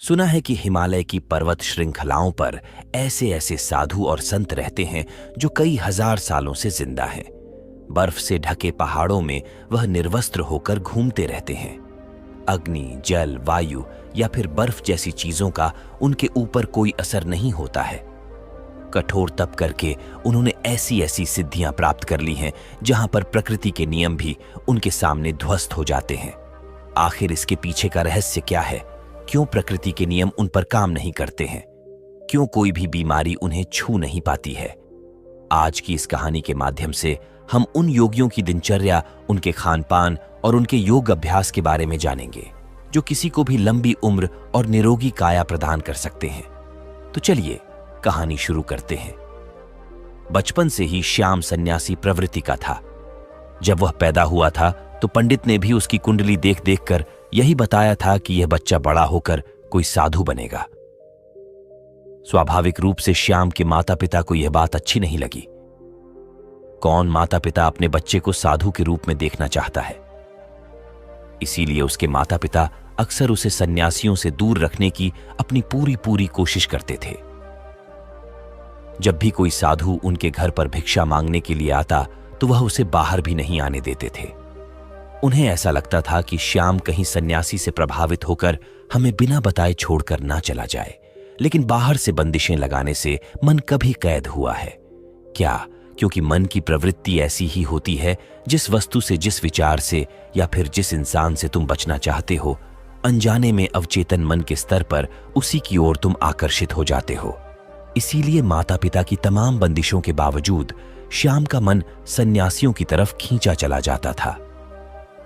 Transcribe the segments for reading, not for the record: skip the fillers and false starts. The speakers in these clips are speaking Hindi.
सुना है कि हिमालय की पर्वत श्रृंखलाओं पर ऐसे ऐसे साधु और संत रहते हैं जो कई हजार सालों से जिंदा हैं। बर्फ से ढके पहाड़ों में वह निर्वस्त्र होकर घूमते रहते हैं। अग्नि, जल, वायु या फिर बर्फ जैसी चीजों का उनके ऊपर कोई असर नहीं होता है। कठोर तप करके उन्होंने ऐसी ऐसी सिद्धियां प्राप्त कर ली हैं जहां पर प्रकृति के नियम भी उनके सामने ध्वस्त हो जाते हैं। आखिर इसके पीछे का रहस्य क्या है? क्यों प्रकृति के नियम उन पर काम नहीं करते हैं? क्यों कोई भी बीमारी उन्हें छू नहीं पाती है? आज की इस कहानी के माध्यम से हम उन योगियों की दिनचर्या, उनके खान पान और उनके योग अभ्यास के बारे में जानेंगे जो किसी को भी लंबी उम्र और निरोगी काया प्रदान कर सकते हैं। तो चलिए कहानी शुरू करते हैं। बचपन से ही श्याम सन्यासी प्रवृत्ति का था। जब वह पैदा हुआ था तो पंडित ने भी उसकी कुंडली देख देखकर यही बताया था कि यह बच्चा बड़ा होकर कोई साधु बनेगा। स्वाभाविक रूप से श्याम के माता पिता को यह बात अच्छी नहीं लगी। कौन माता पिता अपने बच्चे को साधु के रूप में देखना चाहता है? इसीलिए उसके माता पिता अक्सर उसे सन्यासियों से दूर रखने की अपनी पूरी कोशिश करते थे। जब भी कोई साधु उनके घर पर भिक्षा मांगने के लिए आता तो वह उसे बाहर भी नहीं आने देते थे। उन्हें ऐसा लगता था कि श्याम कहीं सन्यासी से प्रभावित होकर हमें बिना बताए छोड़कर ना चला जाए। लेकिन बाहर से बंदिशें लगाने से मन कभी कैद हुआ है क्या? क्योंकि मन की प्रवृत्ति ऐसी ही होती है। जिस वस्तु से, जिस विचार से या फिर जिस इंसान से तुम बचना चाहते हो, अनजाने में अवचेतन मन के स्तर पर उसी की ओर तुम आकर्षित हो जाते हो। इसीलिए माता पिता की तमाम बंदिशों के बावजूद श्याम का मन सन्यासियों की तरफ खींचा चला जाता था।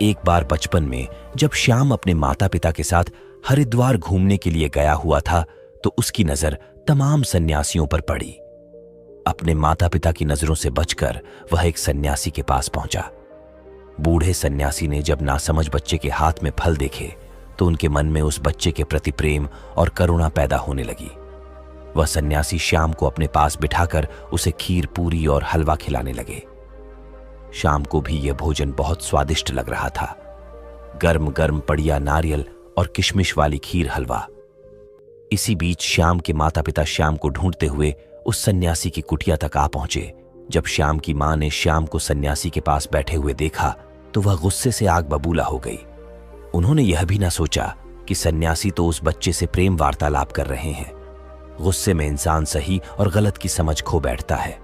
एक बार बचपन में जब श्याम अपने माता पिता के साथ हरिद्वार घूमने के लिए गया हुआ था तो उसकी नजर तमाम सन्यासियों पर पड़ी। अपने माता पिता की नजरों से बचकर वह एक सन्यासी के पास पहुंचा। बूढ़े सन्यासी ने जब नासमझ बच्चे के हाथ में फल देखे तो उनके मन में उस बच्चे के प्रति प्रेम और करुणा पैदा होने लगी। वह सन्यासी श्याम को अपने पास बिठाकर उसे खीर, पूरी और हलवा खिलाने लगे। श्याम को भी यह भोजन बहुत स्वादिष्ट लग रहा था। गर्म गर्म पड़िया नारियल और किशमिश वाली खीर, हलवा। इसी बीच श्याम के माता पिता श्याम को ढूंढते हुए उस सन्यासी की कुटिया तक आ पहुंचे। जब श्याम की मां ने श्याम को सन्यासी के पास बैठे हुए देखा तो वह गुस्से से आग बबूला हो गई। उन्होंने यह भी ना सोचा कि सन्यासी तो उस बच्चे से प्रेम वार्तालाप कर रहे हैं। गुस्से में इंसान सही और गलत की समझ खो बैठता है।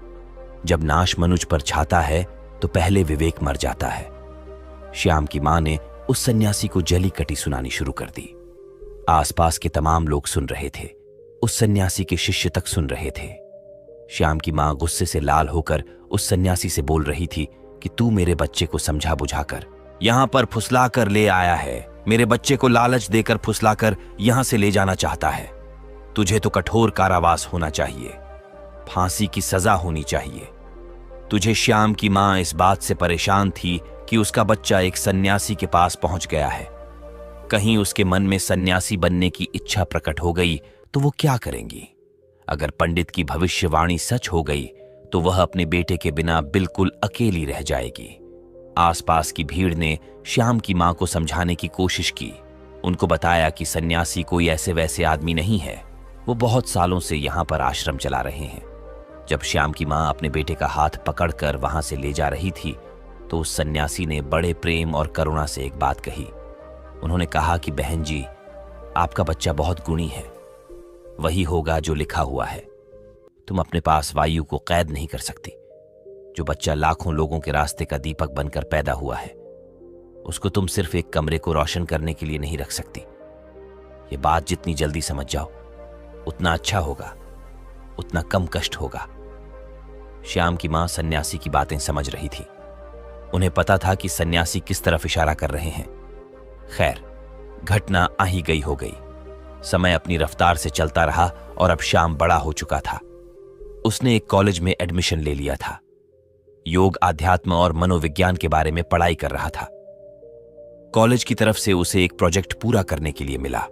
जब नाश मनुज पर छाता है तो पहले विवेक मर जाता है। श्याम की मां ने उस सन्यासी को जली कटी सुनानी शुरू कर दी। आसपास के तमाम लोग सुन रहे थे, उस सन्यासी के शिष्य तक सुन रहे थे। श्याम की मां गुस्से से लाल होकर उस सन्यासी से बोल रही थी कि तू मेरे बच्चे को समझा बुझाकर यहां पर फुसला कर ले आया है। मेरे बच्चे को लालच देकर फुसलाकर यहां से ले जाना चाहता है। तुझे तो कठोर कारावास होना चाहिए, फांसी की सजा होनी चाहिए। तुझे श्याम की मां इस बात से परेशान थी कि उसका बच्चा एक सन्यासी के पास पहुंच गया है। कहीं उसके मन में सन्यासी बनने की इच्छा प्रकट हो गई तो वो क्या करेंगी? अगर पंडित की भविष्यवाणी सच हो गई तो वह अपने बेटे के बिना बिल्कुल अकेली रह जाएगी। आसपास की भीड़ ने श्याम की मां को समझाने की कोशिश की। उनको बताया कि सन्यासी कोई ऐसे वैसे आदमी नहीं है, वो बहुत सालों से यहां पर आश्रम चला रहे हैं। जब श्याम की मां अपने बेटे का हाथ पकड़कर वहां से ले जा रही थी तो उस सन्यासी ने बड़े प्रेम और करुणा से एक बात कही। उन्होंने कहा कि बहन जी, आपका बच्चा बहुत गुणी है, वही होगा जो लिखा हुआ है। तुम अपने पास वायु को कैद नहीं कर सकती। जो बच्चा लाखों लोगों के रास्ते का दीपक बनकर पैदा हुआ है, उसको तुम सिर्फ एक कमरे को रोशन करने के लिए नहीं रख सकती। ये बात जितनी जल्दी समझ जाओ उतना अच्छा होगा, उतना कम कष्ट होगा। श्याम की मां सन्यासी की बातें समझ रही थी। उन्हें पता था कि सन्यासी किस तरफ इशारा कर रहे हैं। खैर, घटना आ ही गई हो गई। समय अपनी रफ्तार से चलता रहा और अब श्याम बड़ा हो चुका था। उसने एक कॉलेज में एडमिशन ले लिया था। योग, आध्यात्म और मनोविज्ञान के बारे में पढ़ाई कर रहा था। कॉलेज की तरफ से उसे एक प्रोजेक्ट पूरा करने के लिए मिला।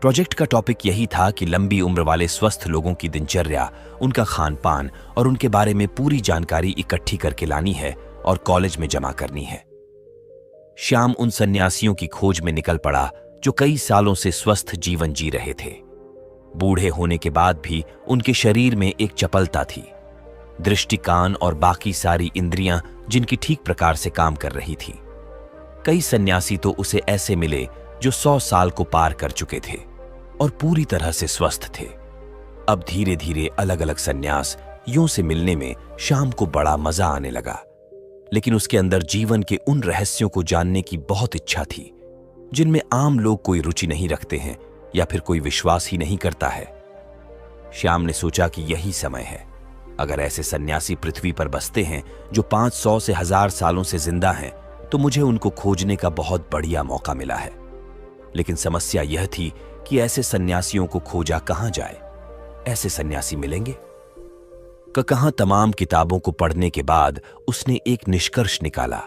प्रोजेक्ट का टॉपिक यही था कि लंबी उम्र वाले स्वस्थ लोगों की दिनचर्या, उनका खान पान और उनके बारे में पूरी जानकारी इकट्ठी करके लानी है और कॉलेज में जमा करनी है। श्याम उन सन्यासियों की खोज में निकल पड़ा जो कई सालों से स्वस्थ जीवन जी रहे थे। बूढ़े होने के बाद भी उनके शरीर में एक चपलता थी। दृष्टि, कान और बाकी सारी इंद्रियां जिनकी ठीक प्रकार से काम कर रही थी। कई सन्यासी तो उसे ऐसे मिले जो 100 साल को पार कर चुके थे और पूरी तरह से स्वस्थ थे। अब धीरे धीरे अलग अलग सन्यास यूं से मिलने में श्याम को बड़ा मजा आने लगा, लेकिन उसके अंदर जीवन के उन रहस्यों को जानने की बहुत इच्छा थी जिनमें आम लोग कोई रुचि नहीं रखते हैं या फिर कोई विश्वास ही नहीं करता है। श्याम ने सोचा कि यही समय है। अगर ऐसे सन्यासी पृथ्वी पर बसते हैं जो 500 से 1000 सालों से जिंदा हैं, तो मुझे उनको खोजने का बहुत बढ़िया मौका मिला है। लेकिन समस्या यह थी कि ऐसे सन्यासियों को खोजा कहां जाए। ऐसे सन्यासी मिलेंगे कहां? तमाम किताबों को पढ़ने के बाद उसने एक निष्कर्ष निकाला।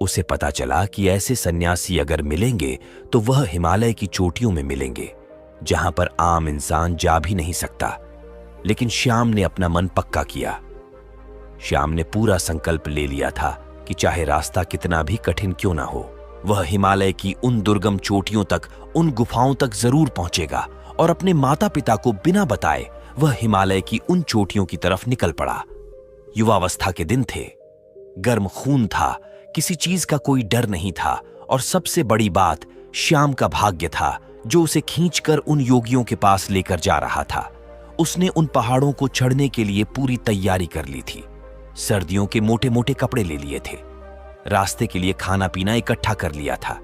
उसे पता चला कि ऐसे सन्यासी अगर मिलेंगे तो वह हिमालय की चोटियों में मिलेंगे, जहां पर आम इंसान जा भी नहीं सकता। लेकिन श्याम ने अपना मन पक्का किया। श्याम ने पूरा संकल्प ले लिया था कि चाहे रास्ता कितना भी कठिन क्यों ना हो, वह हिमालय की उन दुर्गम चोटियों तक, उन गुफाओं तक जरूर पहुंचेगा और अपने माता पिता को बिना बताए वह हिमालय की उन चोटियों की तरफ निकल पड़ा। युवावस्था के दिन थे, गर्म खून था, किसी चीज का कोई डर नहीं था और सबसे बड़ी बात, श्याम का भाग्य था जो उसे खींचकर उन योगियों के पास लेकर जा रहा था। उसने उन पहाड़ों को चढ़ने के लिए पूरी तैयारी कर ली थी। सर्दियों के मोटे मोटे कपड़े ले लिए थे, रास्ते के लिए खाना पीना इकट्ठा कर लिया था।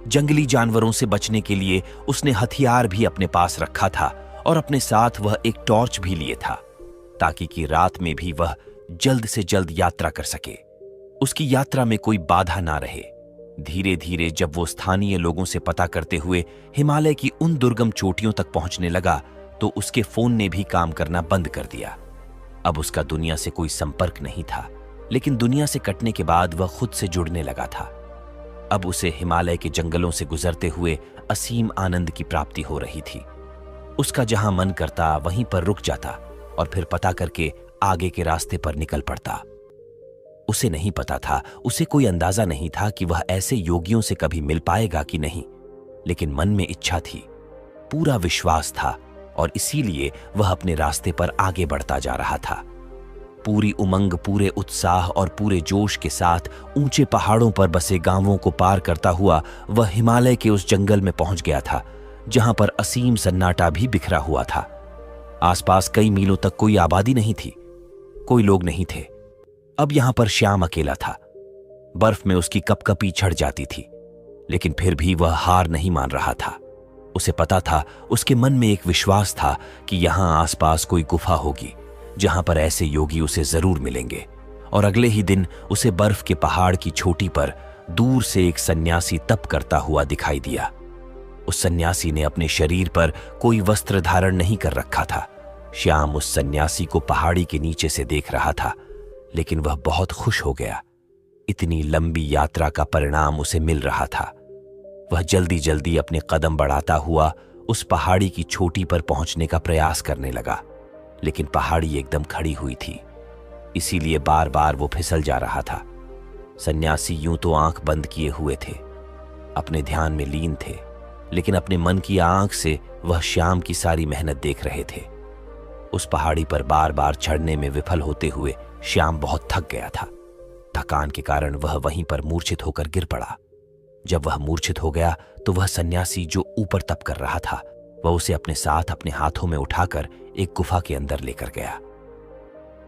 जंगली जानवरों से बचने के लिए उसने हथियार भी अपने पास रखा था और अपने साथ वह एक टॉर्च भी लिए था, ताकि कि रात में भी वह जल्द से जल्द यात्रा कर सके, उसकी यात्रा में कोई बाधा ना रहे। धीरे धीरे जब वो स्थानीय लोगों से पता करते हुए हिमालय की उन दुर्गम चोटियों तक पहुंचने लगा, तो उसके फोन ने भी काम करना बंद कर दिया। अब उसका दुनिया से कोई संपर्क नहीं था, लेकिन दुनिया से कटने के बाद वह खुद से जुड़ने लगा था। अब उसे हिमालय के जंगलों से गुजरते हुए असीम आनंद की प्राप्ति हो रही थी। उसका जहां मन करता वहीं पर रुक जाता और फिर पता करके आगे के रास्ते पर निकल पड़ता। उसे नहीं पता था, उसे कोई अंदाजा नहीं था कि वह ऐसे योगियों से कभी मिल पाएगा कि नहीं, लेकिन मन में इच्छा थी, पूरा विश्वास था और इसीलिए वह अपने रास्ते पर आगे बढ़ता जा रहा था। पूरी उमंग, पूरे उत्साह और पूरे जोश के साथ ऊंचे पहाड़ों पर बसे गांवों को पार करता हुआ वह हिमालय के उस जंगल में पहुंच गया था, जहां पर असीम सन्नाटा भी बिखरा हुआ था। आसपास कई मीलों तक कोई आबादी नहीं थी, कोई लोग नहीं थे। अब यहां पर श्याम अकेला था। बर्फ में उसकी कपकपी छड़ जाती थी, लेकिन फिर भी वह हार नहीं मान रहा था। उसे पता था, उसके मन में एक विश्वास था कि यहां आसपास कोई गुफा होगी जहां पर ऐसे योगी उसे जरूर मिलेंगे। और अगले ही दिन उसे बर्फ के पहाड़ की चोटी पर दूर से एक सन्यासी तप करता हुआ दिखाई दिया। उस सन्यासी ने अपने शरीर पर कोई वस्त्र धारण नहीं कर रखा था। श्याम उस सन्यासी को पहाड़ी के नीचे से देख रहा था, लेकिन वह बहुत खुश हो गया। इतनी लंबी यात्रा का परिणाम उसे मिल रहा था। वह जल्दी जल्दी अपने कदम बढ़ाता हुआ उस पहाड़ी की चोटी पर पहुंचने का प्रयास करने लगा, लेकिन पहाड़ी एकदम खड़ी हुई थी, इसीलिए बार बार वो फिसल जा रहा था। सन्यासी यूं तो आंख बंद किए हुए थे, अपने ध्यान में लीन थे, लेकिन अपने मन की आंख से वह श्याम की सारी मेहनत देख रहे थे। उस पहाड़ी पर बार बार चढ़ने में विफल होते हुए श्याम बहुत थक गया था। थकान के कारण वह वहीं पर मूर्छित होकर गिर पड़ा। जब वह मूर्छित हो गया तो वह सन्यासी जो ऊपर तप कर रहा था, वह उसे अपने साथ अपने हाथों में उठाकर एक गुफा के अंदर लेकर गया।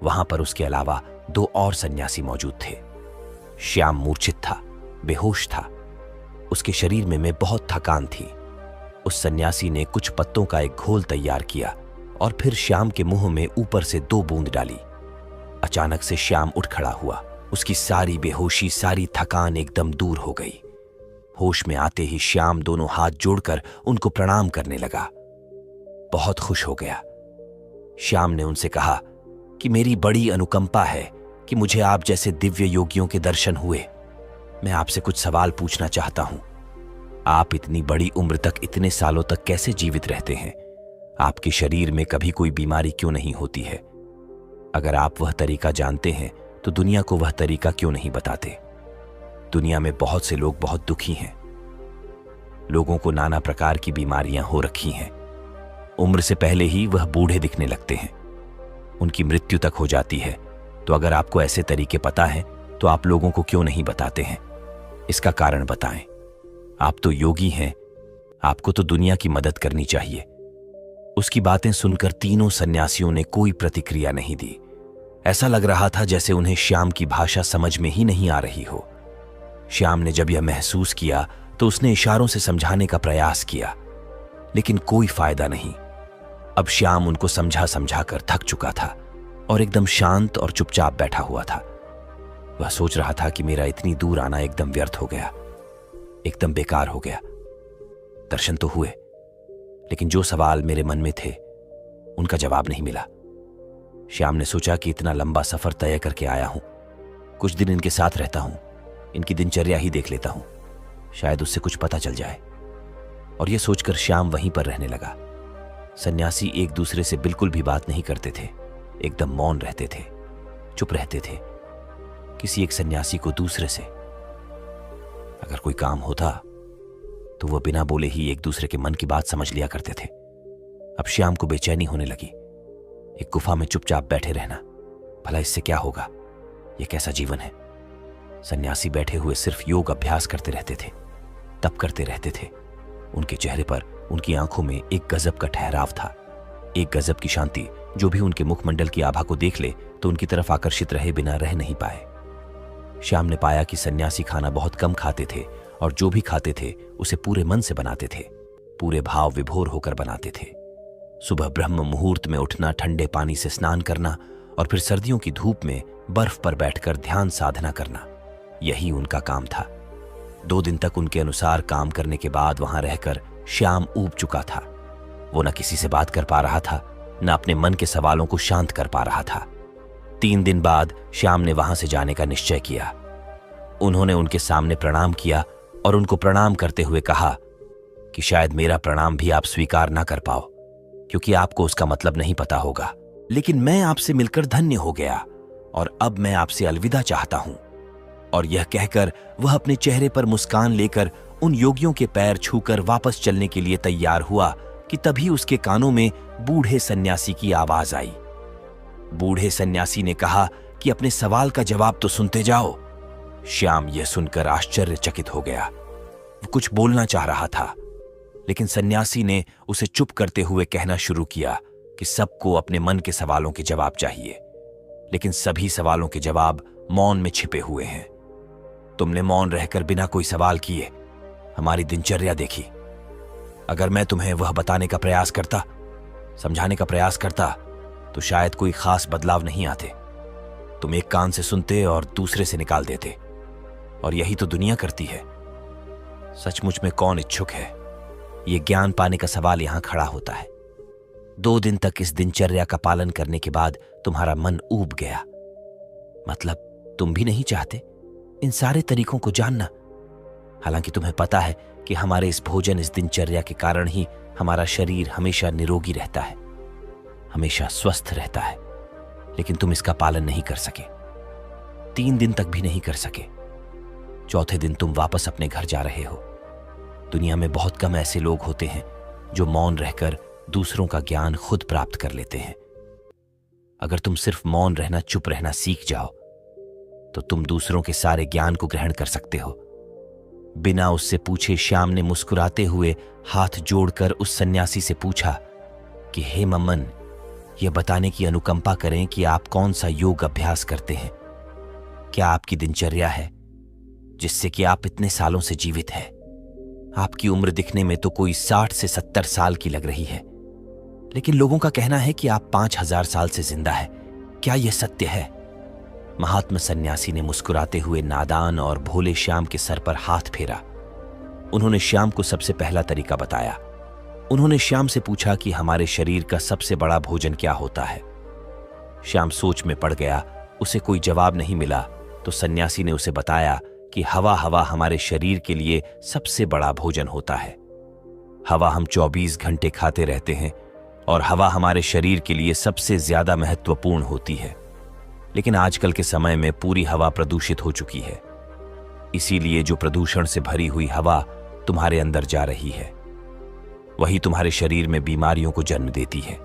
वहां पर उसके अलावा 2 और सन्यासी मौजूद थे। श्याम मूर्छित था, बेहोश था, उसके शरीर में बहुत थकान थी। उस सन्यासी ने कुछ पत्तों का एक घोल तैयार किया और फिर श्याम के मुंह में ऊपर से 2 बूंद डाली। अचानक से श्याम उठ खड़ा हुआ। उसकी सारी बेहोशी, सारी थकान एकदम दूर हो गई। होश में आते ही श्याम दोनों हाथ जोड़कर उनको प्रणाम करने लगा। बहुत खुश हो गया। श्याम ने उनसे कहा कि मेरी बड़ी अनुकंपा है कि मुझे आप जैसे दिव्य योगियों के दर्शन हुए। मैं आपसे कुछ सवाल पूछना चाहता हूं। आप इतनी बड़ी उम्र तक, इतने सालों तक कैसे जीवित रहते हैं? आपके शरीर में कभी कोई बीमारी क्यों नहीं होती है? अगर आप वह तरीका जानते हैं तो दुनिया को वह तरीका क्यों नहीं बताते? दुनिया में बहुत से लोग बहुत दुखी हैं। लोगों को नाना प्रकार की बीमारियां हो रखी हैं। उम्र से पहले ही वह बूढ़े दिखने लगते हैं, उनकी मृत्यु तक हो जाती है। तो अगर आपको ऐसे तरीके पता है तो आप लोगों को क्यों नहीं बताते हैं? इसका कारण बताएं। आप तो योगी हैं, आपको तो दुनिया की मदद करनी चाहिए। उसकी बातें सुनकर तीनों सन्यासियों ने कोई प्रतिक्रिया नहीं दी। ऐसा लग रहा था जैसे उन्हें श्याम की भाषा समझ में ही नहीं आ रही हो। श्याम ने जब यह महसूस किया तो उसने इशारों से समझाने का प्रयास किया, लेकिन कोई फायदा नहीं। अब श्याम उनको समझा समझा कर थक चुका था और एकदम शांत और चुपचाप बैठा हुआ था। वह सोच रहा था कि मेरा इतनी दूर आना एकदम व्यर्थ हो गया, एकदम बेकार हो गया। दर्शन तो हुए, लेकिन जो सवाल मेरे मन में थे उनका जवाब नहीं मिला। श्याम ने सोचा कि इतना लंबा सफर तय करके आया हूं, कुछ दिन इनके साथ रहता हूं, इनकी दिनचर्या ही देख लेता हूं, शायद उससे कुछ पता चल जाए। और यह सोचकर श्याम वहीं पर रहने लगा। सन्यासी एक दूसरे से बिल्कुल भी बात नहीं करते थे, एकदम मौन रहते थे, चुप रहते थे, किसी एक सन्यासी को दूसरे से अगर कोई काम होता तो वह बिना बोले ही एक दूसरे के मन की बात समझ लिया करते थे। अब श्याम को बेचैनी होने लगी। एक गुफा में चुपचाप बैठे रहना, भला इससे क्या होगा? यह कैसा जीवन है? सन्यासी बैठे हुए सिर्फ योग अभ्यास करते रहते थे, तप करते रहते थे। उनके चेहरे पर, उनकी आंखों में एक गजब का ठहराव था, एक गजब की शांति। जो भी उनके मुखमंडल की आभा को देख ले तो उनकी तरफ आकर्षित रहे बिना रह नहीं पाए। श्याम ने पाया कि सन्यासी खाना बहुत कम खाते थे और जो भी खाते थे उसे पूरे मन से बनाते थे, पूरे भाव विभोर होकर बनाते थे। सुबह ब्रह्म मुहूर्त में उठना, ठंडे पानी से स्नान करना और फिर सर्दियों की धूप में बर्फ पर बैठकर ध्यान साधना करना, यही उनका काम था। 2 दिन तक उनके अनुसार काम करने के बाद वहां रहकर श्याम ऊब चुका था। वो न किसी से बात कर पा रहा था, न अपने मन के सवालों को शांत कर पा रहा था। 3 दिन बाद श्याम ने वहां से जाने का निश्चय किया। उन्होंने उनके सामने प्रणाम किया और उनको प्रणाम करते हुए कहा कि शायद मेरा प्रणाम भी आप स्वीकार ना कर पाओ, क्योंकि आपको उसका मतलब नहीं पता होगा, लेकिन मैं आपसे मिलकर धन्य हो गया और अब मैं आपसे अलविदा चाहता हूं। और यह कहकर वह अपने चेहरे पर मुस्कान लेकर उन योगियों के पैर छूकर वापस चलने के लिए तैयार हुआ कि तभी उसके कानों में बूढ़े सन्यासी की आवाज आई। बूढ़े सन्यासी ने कहा कि अपने सवाल का जवाब तो सुनते जाओ। श्याम यह सुनकर आश्चर्यचकित हो गया। वो कुछ बोलना चाह रहा था, लेकिन सन्यासी ने उसे चुप करते हुए कहना शुरू किया कि सबको अपने मन के सवालों के जवाब चाहिए, लेकिन सभी सवालों के जवाब मौन में छिपे हुए हैं। तुमने मौन रहकर बिना कोई सवाल किए हमारी दिनचर्या देखी। अगर मैं तुम्हें वह बताने का प्रयास करता, समझाने का प्रयास करता, तो शायद कोई खास बदलाव नहीं आते। तुम एक कान से सुनते और दूसरे से निकाल देते, और यही तो दुनिया करती है। सचमुच में कौन इच्छुक है? यह ज्ञान पाने का सवाल यहां खड़ा होता है। 2 दिन तक इस दिनचर्या का पालन करने के बाद तुम्हारा मन ऊब गया, मतलब तुम भी नहीं चाहते इन सारे तरीकों को जानना। हालांकि तुम्हें पता है कि हमारे इस भोजन, इस दिनचर्या के कारण ही हमारा शरीर हमेशा निरोगी रहता है, हमेशा स्वस्थ रहता है, लेकिन तुम इसका पालन नहीं कर सके। 3 दिन तक भी नहीं कर सके। 4थे दिन तुम वापस अपने घर जा रहे हो। दुनिया में बहुत कम ऐसे लोग होते हैं जो मौन रहकर दूसरों का ज्ञान खुद प्राप्त कर लेते हैं। अगर तुम सिर्फ मौन रहना, चुप रहना सीख जाओ तो तुम दूसरों के सारे ज्ञान को ग्रहण कर सकते हो। बिना उससे पूछे श्याम ने मुस्कुराते हुए हाथ जोड़कर उस सन्यासी से पूछा कि हे मम्मन, यह बताने की अनुकंपा करें कि आप कौन सा योग अभ्यास करते हैं। क्या आपकी दिनचर्या है जिससे कि आप इतने सालों से जीवित हैं? आपकी उम्र दिखने में तो कोई 60 से 70 साल की लग रही है, लेकिन लोगों का कहना है कि आप 5000 साल से जिंदा है। क्या यह सत्य है? महात्मा सन्यासी ने मुस्कुराते हुए नादान और भोले श्याम के सर पर हाथ फेरा। उन्होंने श्याम को सबसे पहला तरीका बताया। उन्होंने श्याम से पूछा कि हमारे शरीर का सबसे बड़ा भोजन क्या होता है। श्याम सोच में पड़ गया, उसे कोई जवाब नहीं मिला तो सन्यासी ने उसे बताया कि हवा हमारे शरीर के लिए सबसे बड़ा भोजन होता है। हवा हम 24 घंटे खाते रहते हैं और हवा हमारे शरीर के लिए सबसे ज्यादा महत्वपूर्ण होती है, लेकिन आजकल के समय में पूरी हवा प्रदूषित हो चुकी है। इसीलिए जो प्रदूषण से भरी हुई हवा तुम्हारे अंदर जा रही है। वही तुम्हारे शरीर में बीमारियों को जन्म देती है।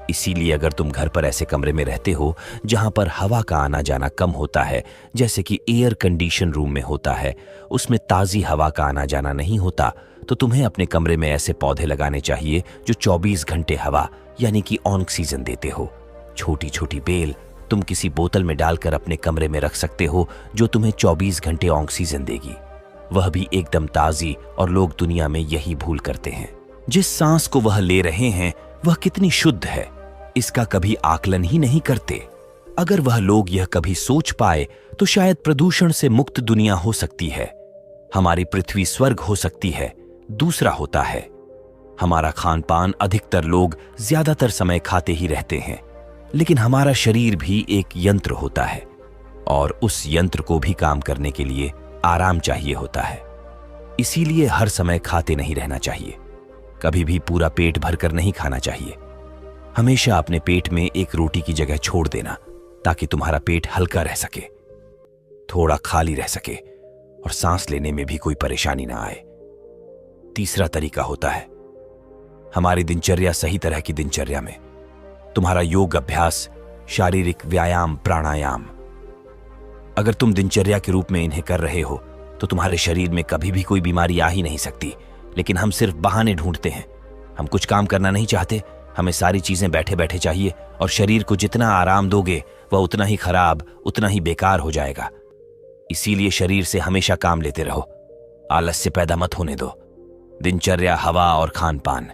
इसीलिए अगर तुम घर पर ऐसे कमरे में रहते हो जहां पर हवा का आना जाना कम होता है, जैसे कि एयर कंडीशन रूम में होता है, उसमें ताज़ी हवा का आना जाना नहीं होता, तो तुम्हें अपने कमरे में ऐसे पौधे लगाने चाहिए जो 24 घंटे हवा यानी कि ऑक्सीजन देते हो। छोटी छोटी बेल तुम किसी बोतल में डालकर अपने कमरे में रख सकते हो जो तुम्हें 24 घंटे ऑक्सीजन देगी, वह भी एकदम ताज़ी। और लोग दुनिया में यही भूल करते हैं। जिस सांस को वह ले रहे हैं वह कितनी शुद्ध है, इसका कभी आकलन ही नहीं करते। अगर वह लोग यह कभी सोच पाए तो शायद प्रदूषण से मुक्त दुनिया हो सकती है, हमारी पृथ्वी स्वर्ग हो सकती है। दूसरा होता है हमारा खान पान। अधिकतर लोग ज्यादातर समय खाते ही रहते हैं, लेकिन हमारा शरीर भी एक यंत्र होता है और उस यंत्र को भी काम करने के लिए आराम चाहिए होता है। इसीलिए हर समय खाते नहीं रहना चाहिए, कभी भी पूरा पेट भरकर नहीं खाना चाहिए। हमेशा अपने पेट में एक रोटी की जगह छोड़ देना ताकि तुम्हारा पेट हल्का रह सके, थोड़ा खाली रह सके और सांस लेने में भी कोई परेशानी ना आए। तीसरा तरीका होता है हमारी दिनचर्या। सही तरह की दिनचर्या में तुम्हारा योग अभ्यास, शारीरिक व्यायाम, प्राणायाम। अगर तुम दिनचर्या के रूप में इन्हें कर रहे हो तो तुम्हारे शरीर में कभी भी कोई बीमारी आ ही नहीं सकती। लेकिन हम सिर्फ बहाने ढूंढते हैं। हम कुछ काम करना नहीं चाहते, हमें सारी चीजें बैठे बैठे चाहिए और शरीर को जितना आराम दोगे वह उतना ही खराब, उतना ही बेकार हो जाएगा। इसीलिए शरीर से हमेशा काम लेते रहो, आलस्य पैदा मत होने दो। दिनचर्या, हवा और खान पान,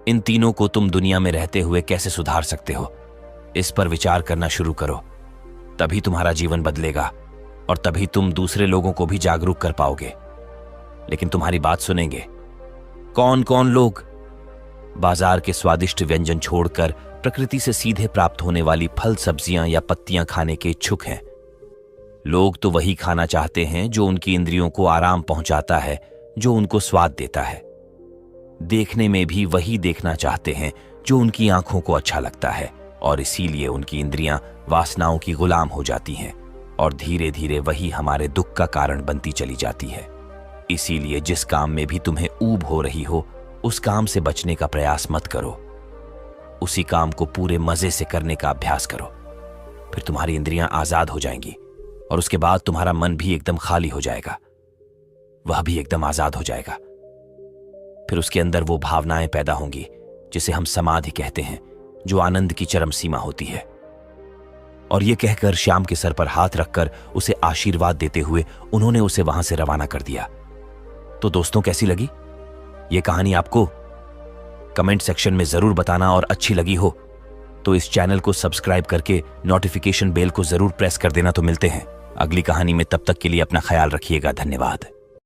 इन तीनों को तुम दुनिया में रहते हुए कैसे सुधार सकते हो, इस पर विचार करना शुरू करो। तभी तुम्हारा जीवन बदलेगा और तभी तुम दूसरे लोगों को भी जागरूक कर पाओगे। लेकिन तुम्हारी बात सुनेंगे कौन कौन लोग? बाजार के स्वादिष्ट व्यंजन छोड़कर प्रकृति से सीधे प्राप्त होने वाली फल, सब्जियां या पत्तियां खाने के इच्छुक हैं। लोग तो वही खाना चाहते हैं जो उनकी इंद्रियों को आराम पहुंचाता है, जो उनको स्वाद देता है। देखने में भी वही देखना चाहते हैं जो उनकी आंखों को अच्छा लगता है, और इसीलिए उनकी इंद्रियां वासनाओं की गुलाम हो जाती हैं और धीरे धीरे वही हमारे दुख का कारण बनती चली जाती है। इसीलिए जिस काम में भी तुम्हें ऊब हो रही हो उस काम से बचने का प्रयास मत करो, उसी काम को पूरे मजे से करने का अभ्यास करो। फिर तुम्हारी इंद्रियां आजाद हो जाएंगी और उसके बाद तुम्हारा मन भी एकदम खाली हो जाएगा, वह भी एकदम आजाद हो जाएगा। फिर उसके अंदर वो भावनाएं पैदा होंगी जिसे हम समाधि कहते हैं, जो आनंद की चरम सीमा होती है। और ये कहकर श्याम के सर पर हाथ रखकर उसे आशीर्वाद देते हुए उन्होंने उसे वहां से रवाना कर दिया। तो दोस्तों, कैसी लगी ये कहानी आपको? कमेंट सेक्शन में जरूर बताना, और अच्छी लगी हो तो इस चैनल को सब्सक्राइब करके नोटिफिकेशन बेल को जरूर प्रेस कर देना। तो मिलते हैं अगली कहानी में, तब तक के लिए अपना ख्याल रखिएगा। धन्यवाद।